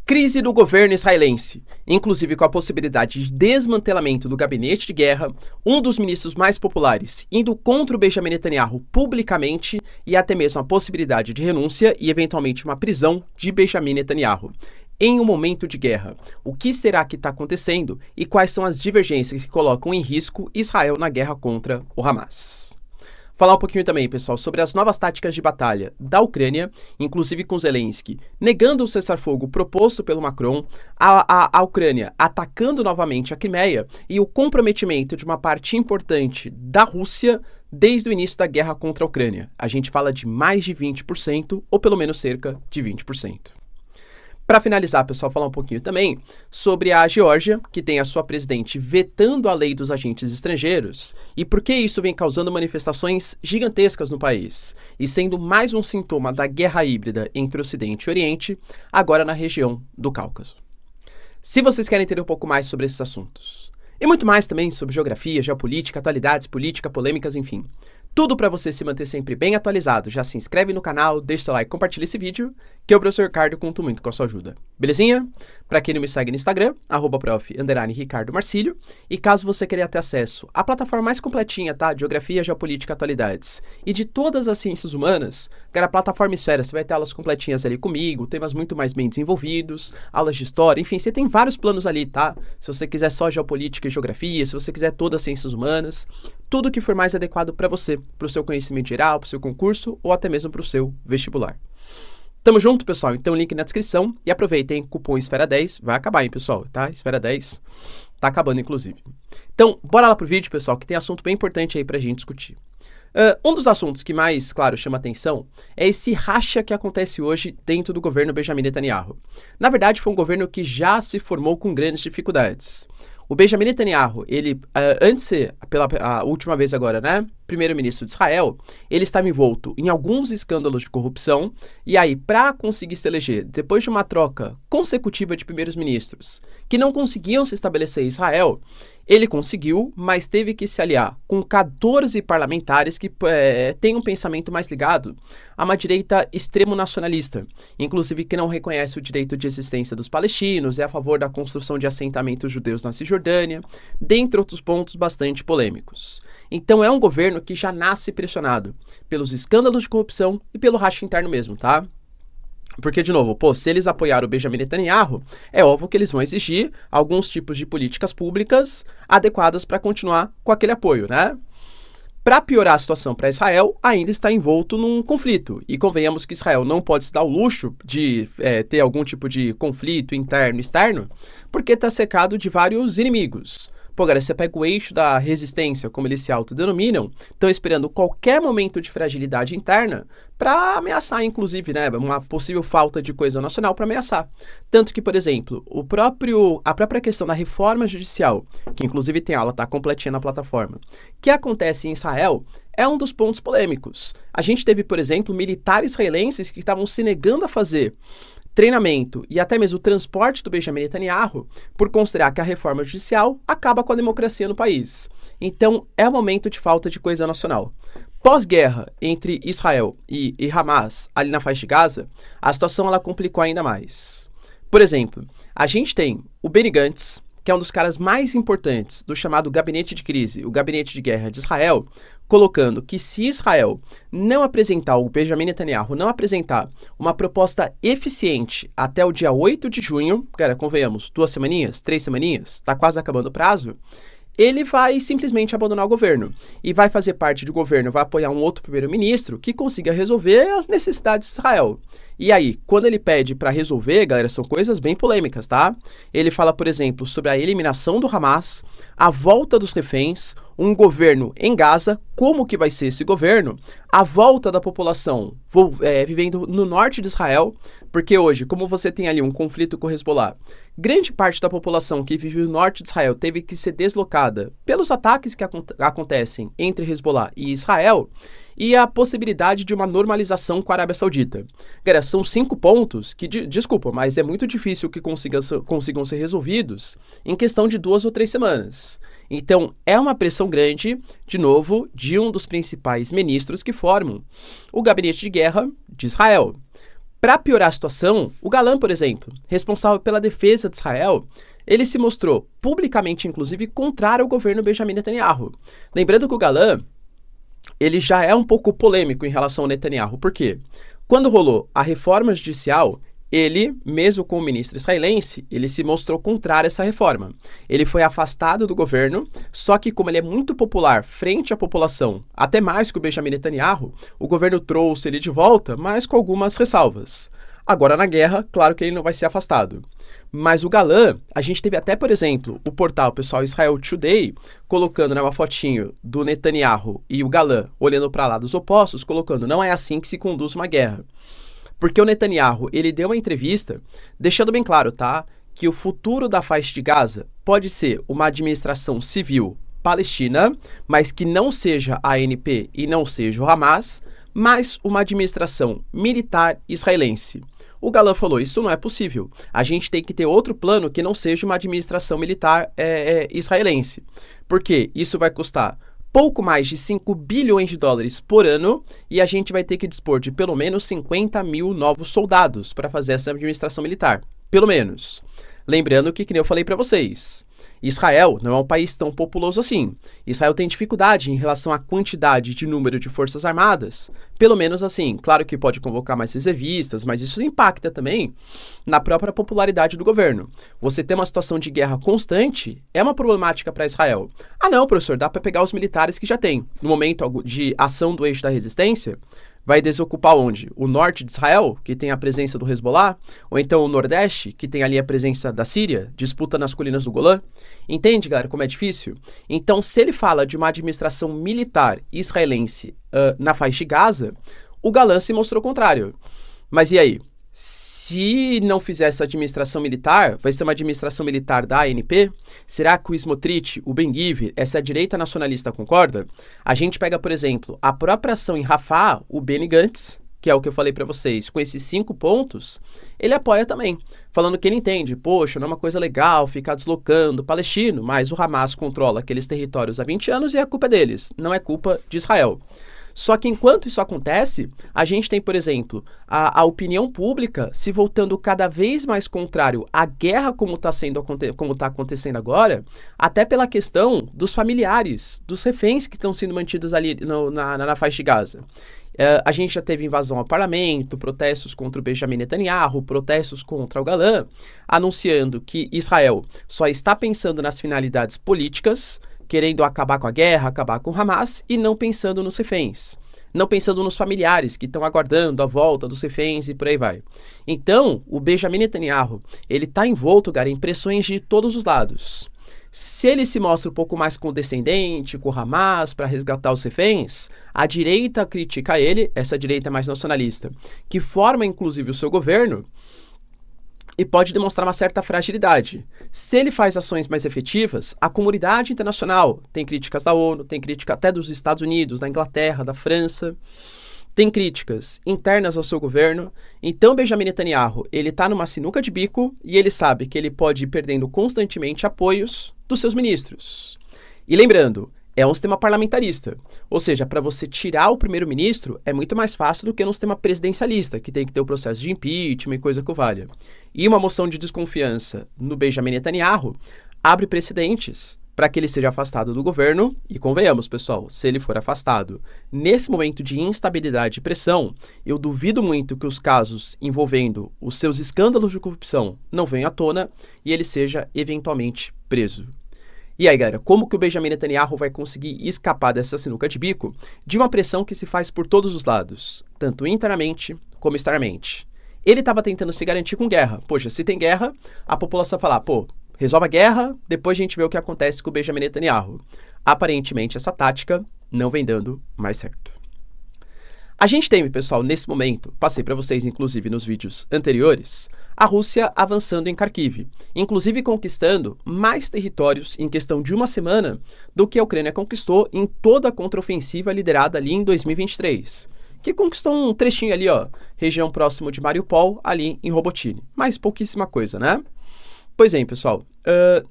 Crise do governo israelense, inclusive com a possibilidade de desmantelamento do gabinete de guerra, um dos ministros mais populares indo contra o Benjamin Netanyahu publicamente e até mesmo a possibilidade de renúncia e eventualmente uma prisão de Benjamin Netanyahu. Em um momento de guerra, o que será que está acontecendo e quais são as divergências que colocam em risco Israel na guerra contra o Hamas? Falar um pouquinho também, pessoal, sobre as novas táticas de batalha da Ucrânia, inclusive com Zelensky negando o cessar-fogo proposto pelo Macron, a Ucrânia atacando novamente a Crimeia e o comprometimento de uma parte importante da Rússia desde o início da guerra contra a Ucrânia. A gente fala de mais de 20%, ou pelo menos cerca de 20%. Para finalizar, pessoal, falar um pouquinho também sobre a Geórgia, que tem a sua presidente vetando a lei dos agentes estrangeiros, e por que isso vem causando manifestações gigantescas no país, e sendo mais um sintoma da guerra híbrida entre Ocidente e Oriente, agora na região do Cáucaso. Se vocês querem entender um pouco mais sobre esses assuntos, e muito mais também sobre geografia, geopolítica, atualidades, política, polêmicas, enfim, tudo para você se manter sempre bem atualizado, já se inscreve no canal, deixa seu like, compartilha esse vídeo, que eu, professor Ricardo, conto muito com a sua ajuda. Belezinha? Para quem não me segue no Instagram, @prof_Ricardo Marcílio, e caso você queira ter acesso à plataforma mais completinha, tá? De geografia, geopolítica, atualidades, e de todas as ciências humanas, que era a plataforma Esfera, você vai ter aulas completinhas ali comigo, temas muito mais bem desenvolvidos, aulas de história, enfim, você tem vários planos ali, tá? Se você quiser só geopolítica e geografia, se você quiser todas as ciências humanas, tudo que for mais adequado para você, para o seu conhecimento geral, para o seu concurso ou até mesmo para o seu vestibular. Tamo junto, pessoal? Então, link na descrição e aproveitem, cupom Esfera10, vai acabar, hein, pessoal, tá? Esfera 10 tá acabando, inclusive. Então, bora lá pro vídeo, pessoal, que tem assunto bem importante aí pra gente discutir. Um dos assuntos que mais, claro, chama atenção é esse racha que acontece hoje dentro do governo Benjamin Netanyahu. Na verdade, foi um governo que já se formou com grandes dificuldades. O Benjamin Netanyahu, ele, antes de ser, pela última vez agora, né, primeiro-ministro de Israel, ele estava envolto em alguns escândalos de corrupção, e aí, para conseguir se eleger, depois de uma troca consecutiva de primeiros ministros que não conseguiam se estabelecer em Israel, ele conseguiu, mas teve que se aliar com 14 parlamentares que têm um pensamento mais ligado a uma direita extremo nacionalista, inclusive que não reconhece o direito de existência dos palestinos, é a favor da construção de assentamentos judeus na Cisjordânia, dentre outros pontos bastante polêmicos. Então é um governo que já nasce pressionado pelos escândalos de corrupção e pelo racha interno mesmo, tá? Porque, de novo, se eles apoiaram o Benjamin Netanyahu, é óbvio que eles vão exigir alguns tipos de políticas públicas adequadas para continuar com aquele apoio, né? Para piorar a situação para Israel, ainda está envolto num conflito. E convenhamos que Israel não pode se dar o luxo de ter algum tipo de conflito interno e externo, porque está cercado de vários inimigos. Pô, galera, você pega o eixo da resistência, como eles se autodenominam, estão esperando qualquer momento de fragilidade interna para ameaçar, inclusive, né, uma possível falta de coesão nacional para ameaçar. Tanto que, por exemplo, a própria questão da reforma judicial, que inclusive tem aula, tá completinha na plataforma, que acontece em Israel, é um dos pontos polêmicos. A gente teve, por exemplo, militares israelenses que estavam se negando a fazer treinamento e até mesmo o transporte do Benjamin Netanyahu por considerar que a reforma judicial acaba com a democracia no país. Então, é um momento de falta de coesão nacional. Pós-guerra entre Israel e Hamas, ali na faixa de Gaza, a situação ela complicou ainda mais. Por exemplo, a gente tem o Benny Gantz, que é um dos caras mais importantes do chamado gabinete de crise, o gabinete de guerra de Israel, colocando que se Israel não apresentar, o Benjamin Netanyahu não apresentar uma proposta eficiente até o dia 8 de junho, cara, convenhamos, 2 semaninhas, 3 semaninhas, tá quase acabando o prazo, ele vai simplesmente abandonar o governo e vai fazer parte do governo, vai apoiar um outro primeiro-ministro que consiga resolver as necessidades de Israel. E aí, quando ele pede para resolver, galera, são coisas bem polêmicas, tá? Ele fala, por exemplo, sobre a eliminação do Hamas, a volta dos reféns, um governo em Gaza, como que vai ser esse governo, a volta da população vivendo no norte de Israel, porque hoje, como você tem ali um conflito com o Hezbollah, grande parte da população que vive no norte de Israel teve que ser deslocada pelos ataques que acontecem entre Hezbollah e Israel, e a possibilidade de uma normalização com a Arábia Saudita. Galera, são 5 pontos que, desculpa, mas é muito difícil que consigam ser resolvidos em questão de 2 ou 3 semanas. Então, é uma pressão grande, de novo, de um dos principais ministros que formam o gabinete de guerra de Israel. Para piorar a situação, o Gallant, por exemplo, responsável pela defesa de Israel, ele se mostrou publicamente, inclusive, contrário ao governo Benjamin Netanyahu. Lembrando que o Gallant, ele já é um pouco polêmico em relação ao Netanyahu. Por quê? Quando rolou a reforma judicial, ele, mesmo como ministro israelense, ele se mostrou contrário a essa reforma. Ele foi afastado do governo, só que como ele é muito popular frente à população, até mais que o Benjamin Netanyahu, o governo trouxe ele de volta, mas com algumas ressalvas. Agora, na guerra, claro que ele não vai ser afastado. Mas o Gallant, a gente teve até, por exemplo, o portal pessoal Israel Today, colocando uma fotinho do Netanyahu e o Gallant olhando para lados opostos, colocando, não é assim que se conduz uma guerra. Porque o Netanyahu, ele deu uma entrevista, deixando bem claro, tá, que o futuro da faixa de Gaza pode ser uma administração civil palestina, mas que não seja a ANP e não seja o Hamas, mas uma administração militar israelense. O Gallant falou, isso não é possível. A gente tem que ter outro plano que não seja uma administração militar israelense. Porque isso vai custar pouco mais de 5 bilhões de dólares por ano e a gente vai ter que dispor de pelo menos 50 mil novos soldados para fazer essa administração militar. Pelo menos. Lembrando que nem eu falei para vocês, Israel não é um país tão populoso assim. Israel tem dificuldade em relação à quantidade de número de forças armadas. Pelo menos assim, claro que pode convocar mais reservistas, mas isso impacta também na própria popularidade do governo. Você ter uma situação de guerra constante é uma problemática para Israel. Ah não, professor, dá para pegar os militares que já tem. No momento de ação do eixo da resistência, vai desocupar onde? O norte de Israel, que tem a presença do Hezbollah, ou então o nordeste, que tem ali a presença da Síria, disputa nas colinas do Golã. Entende, galera, como é difícil? Então, se ele fala de uma administração militar israelense na faixa de Gaza, o Gallant se mostrou contrário. Mas e aí? Se não fizer essa administração militar, vai ser uma administração militar da ANP? Será que o Smotrich, o Ben-Gvir, essa direita nacionalista concorda? A gente pega, por exemplo, a própria ação em Rafah, o Benny Gantz, que é o que eu falei para vocês, com esses 5 pontos, ele apoia também, falando que ele entende, poxa, não é uma coisa legal ficar deslocando o palestino, mas o Hamas controla aqueles territórios há 20 anos e é culpa deles, não é culpa de Israel. Só que enquanto isso acontece, a gente tem, por exemplo, a opinião pública se voltando cada vez mais contrário à guerra como está acontecendo agora, até pela questão dos familiares, dos reféns que estão sendo mantidos ali na faixa de Gaza. A gente já teve invasão ao parlamento, protestos contra o Benjamin Netanyahu, protestos contra o Gallant, anunciando que Israel só está pensando nas finalidades políticas, querendo acabar com a guerra, acabar com o Hamas e não pensando nos reféns, não pensando nos familiares que estão aguardando a volta dos reféns e por aí vai. Então, o Benjamin Netanyahu, ele está envolto, cara, em pressões de todos os lados. Se ele se mostra um pouco mais condescendente com o Hamas para resgatar os reféns, a direita critica ele, essa direita mais nacionalista, que forma inclusive o seu governo, e pode demonstrar uma certa fragilidade. Se ele faz ações mais efetivas, a comunidade internacional tem críticas da ONU, tem crítica até dos Estados Unidos, da Inglaterra, da França, tem críticas internas ao seu governo. Então, Benjamin Netanyahu, ele está numa sinuca de bico e ele sabe que ele pode ir perdendo constantemente apoios dos seus ministros. E lembrando, é um sistema parlamentarista, ou seja, para você tirar o primeiro-ministro é muito mais fácil do que num sistema presidencialista, que tem que ter o processo de impeachment e coisa que o valha. E uma moção de desconfiança no Benjamin Netanyahu abre precedentes para que ele seja afastado do governo, e convenhamos, pessoal, se ele for afastado nesse momento de instabilidade e pressão, eu duvido muito que os casos envolvendo os seus escândalos de corrupção não venham à tona e ele seja eventualmente preso. E aí, galera, como que o Benjamin Netanyahu vai conseguir escapar dessa sinuca de bico de uma pressão que se faz por todos os lados, tanto internamente como externamente? Ele estava tentando se garantir com guerra. Poxa, se tem guerra, a população vai falar, pô, resolve a guerra, depois a gente vê o que acontece com o Benjamin Netanyahu. Aparentemente, essa tática não vem dando mais certo. A gente tem, pessoal, nesse momento, passei para vocês, inclusive, nos vídeos anteriores, a Rússia avançando em Kharkiv, inclusive conquistando mais territórios em questão de uma semana do que a Ucrânia conquistou em toda a contraofensiva liderada ali em 2023, que conquistou um trechinho ali, ó, região próximo de Mariupol, ali em Robotyne, mas pouquíssima coisa, né? Pois bem, pessoal,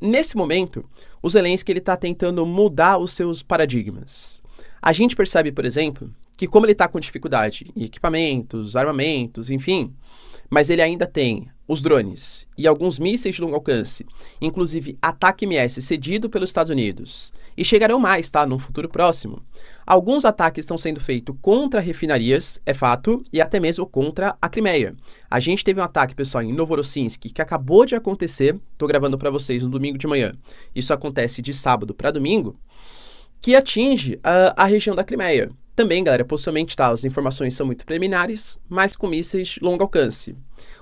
nesse momento, o Zelensky está tentando mudar os seus paradigmas. A gente percebe, por exemplo, que como ele está com dificuldade em equipamentos, armamentos, enfim, mas ele ainda tem os drones e alguns mísseis de longo alcance, inclusive ATACMS cedido pelos Estados Unidos, e chegarão mais, tá, num futuro próximo. Alguns ataques estão sendo feitos contra refinarias, é fato, e até mesmo contra a Crimeia. A gente teve um ataque, pessoal, em Novorossiysk, que acabou de acontecer, tô gravando para vocês no domingo de manhã, isso acontece de sábado para domingo, que atinge a região da Crimeia. Também, galera, possivelmente, tá, as informações são muito preliminares, mas com mísseis de longo alcance.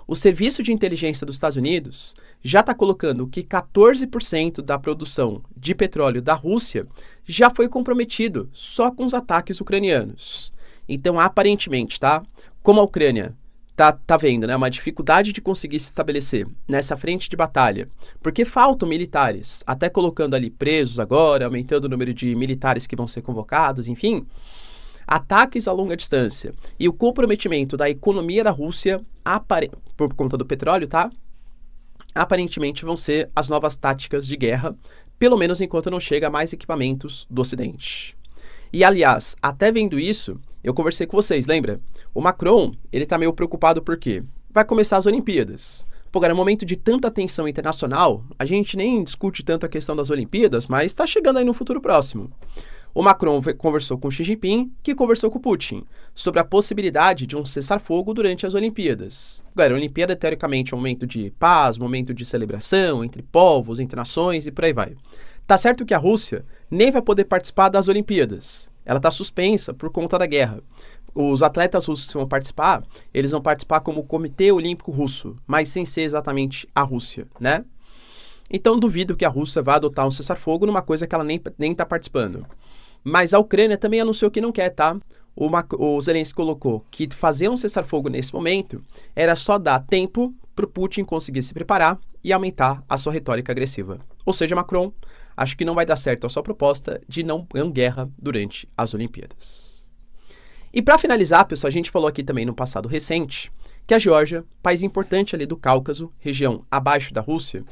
O Serviço de Inteligência dos Estados Unidos já está colocando que 14% da produção de petróleo da Rússia já foi comprometido só com os ataques ucranianos. Então, aparentemente, tá, como a Ucrânia tá vendo, né, uma dificuldade de conseguir se estabelecer nessa frente de batalha, porque faltam militares, até colocando ali presos agora, aumentando o número de militares que vão ser convocados, enfim, ataques a longa distância e o comprometimento da economia da Rússia, por conta do petróleo, tá? Aparentemente vão ser as novas táticas de guerra, pelo menos enquanto não chega mais equipamentos do Ocidente. E, aliás, até vendo isso, eu conversei com vocês, lembra? O Macron, ele tá meio preocupado porque vai começar as Olimpíadas. Pô, cara, no momento de tanta tensão internacional, a gente nem discute tanto a questão das Olimpíadas, mas tá chegando aí no futuro próximo. O Macron conversou com Xi Jinping, que conversou com Putin, sobre a possibilidade de um cessar-fogo durante as Olimpíadas. Galera, a Olimpíada, teoricamente, é um momento de paz, um momento de celebração entre povos, entre nações e por aí vai. Tá certo que a Rússia nem vai poder participar das Olimpíadas. Ela está suspensa por conta da guerra. Os atletas russos que vão participar, eles vão participar como o Comitê Olímpico Russo, mas sem ser exatamente a Rússia, né? Então, duvido que a Rússia vá adotar um cessar-fogo numa coisa que ela nem está participando. Mas a Ucrânia também anunciou que não quer, tá? O Zelensky colocou que fazer um cessar-fogo nesse momento era só dar tempo para o Putin conseguir se preparar e aumentar a sua retórica agressiva. Ou seja, Macron, acho que não vai dar certo a sua proposta de não guerra durante as Olimpíadas. E para finalizar, pessoal, a gente falou aqui também no passado recente que a Geórgia, país importante ali do Cáucaso, região abaixo da Rússia,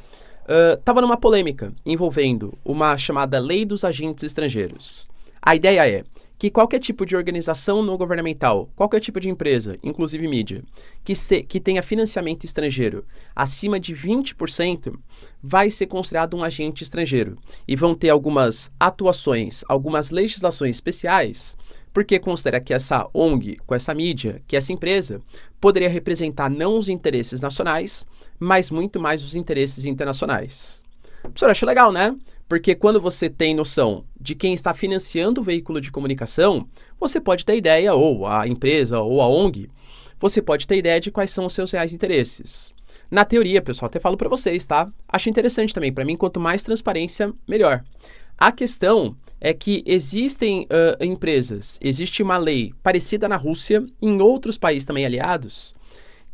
estava numa polêmica envolvendo uma chamada Lei dos Agentes Estrangeiros. A ideia é que qualquer tipo de organização não governamental, qualquer tipo de empresa, inclusive mídia, que tenha financiamento estrangeiro acima de 20%, vai ser considerado um agente estrangeiro. E vão ter algumas atuações, algumas legislações especiais, porque considera que essa ONG, com essa mídia, que essa empresa, poderia representar não os interesses nacionais, mas muito mais os interesses internacionais. Professor, acho legal, né? Porque quando você tem noção de quem está financiando o veículo de comunicação, você pode ter ideia, ou a empresa, ou a ONG, você pode ter ideia de quais são os seus reais interesses. Na teoria, pessoal, até falo para vocês, tá? Acho interessante também. Para mim, quanto mais transparência, melhor. A questão é que existem empresas, existe uma lei parecida na Rússia, em outros países também aliados,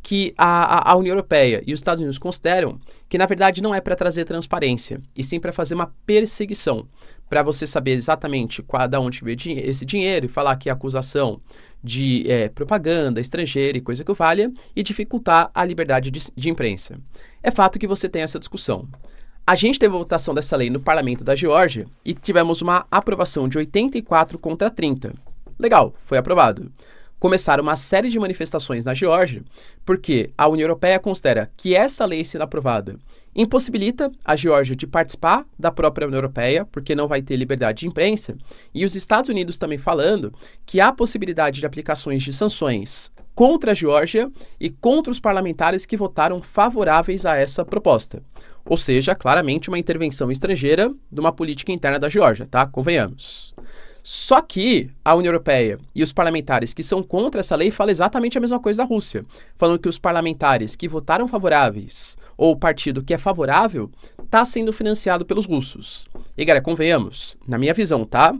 que a União Europeia e os Estados Unidos consideram que, na verdade, não é para trazer transparência, e sim para fazer uma perseguição, para você saber exatamente de onde veio esse dinheiro e falar que é acusação de propaganda estrangeira e coisa que o valha, e dificultar a liberdade de imprensa. É fato que você tem essa discussão. A gente teve a votação dessa lei no parlamento da Geórgia e tivemos uma aprovação de 84 contra 30. Legal, foi aprovado. Começaram uma série de manifestações na Geórgia, porque a União Europeia considera que essa lei sendo aprovada impossibilita a Geórgia de participar da própria União Europeia, porque não vai ter liberdade de imprensa, e os Estados Unidos também falando que há possibilidade de aplicações de sanções contra a Geórgia e contra os parlamentares que votaram favoráveis a essa proposta. Ou seja, claramente uma intervenção estrangeira de uma política interna da Geórgia, tá? Convenhamos. Só que a União Europeia e os parlamentares que são contra essa lei falam exatamente a mesma coisa da Rússia, falando que os parlamentares que votaram favoráveis ou o partido que é favorável está sendo financiado pelos russos. E, galera, convenhamos, na minha visão, tá?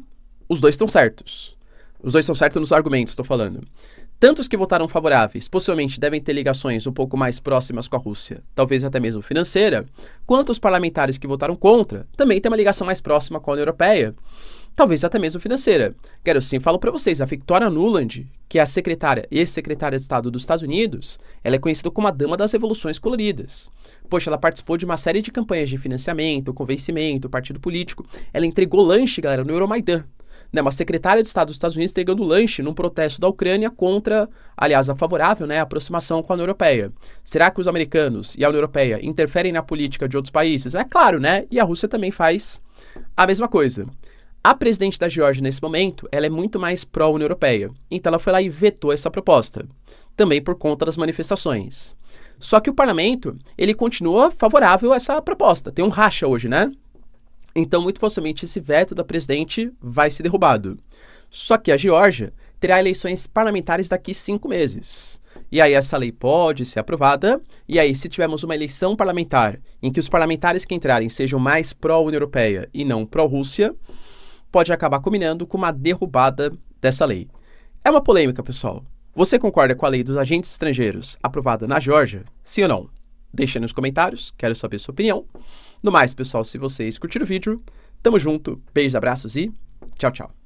Os dois estão certos. Os dois estão certos nos argumentos, estou falando. Tanto os que votaram favoráveis possivelmente devem ter ligações um pouco mais próximas com a Rússia, talvez até mesmo financeira, quanto os parlamentares que votaram contra também têm uma ligação mais próxima com a União Europeia, talvez até mesmo financeira. Quero sim, falo para vocês, a Victoria Nuland, que é a ex-secretária de Estado dos Estados Unidos, ela é conhecida como a Dama das Revoluções Coloridas. Poxa, ela participou de uma série de campanhas de financiamento, convencimento, partido político. Ela entregou lanche, galera, no Euromaidan. né, uma secretária de Estado dos Estados Unidos entregando lanche num protesto da Ucrânia contra, aliás, a favorável, né, a aproximação com a União Europeia. Será que os americanos e a União Europeia interferem na política de outros países? É claro, né? E a Rússia também faz a mesma coisa. A presidente da Geórgia, nesse momento, ela é muito mais pró-União Europeia. Então ela foi lá e vetou essa proposta. Também por conta das manifestações. Só que o parlamento, ele continua favorável a essa proposta. Tem um racha hoje, né? Então, muito possivelmente, esse veto da presidente vai ser derrubado. Só que a Geórgia terá eleições parlamentares daqui 5 meses. E aí essa lei pode ser aprovada, e aí se tivermos uma eleição parlamentar em que os parlamentares que entrarem sejam mais pró-União Europeia e não pró-Rússia, pode acabar culminando com uma derrubada dessa lei. É uma polêmica, pessoal. Você concorda com a lei dos agentes estrangeiros aprovada na Geórgia? Sim ou não? Deixa aí nos comentários, quero saber sua opinião. No mais, pessoal, se vocês curtiram o vídeo, tamo junto, beijos, abraços e tchau, tchau.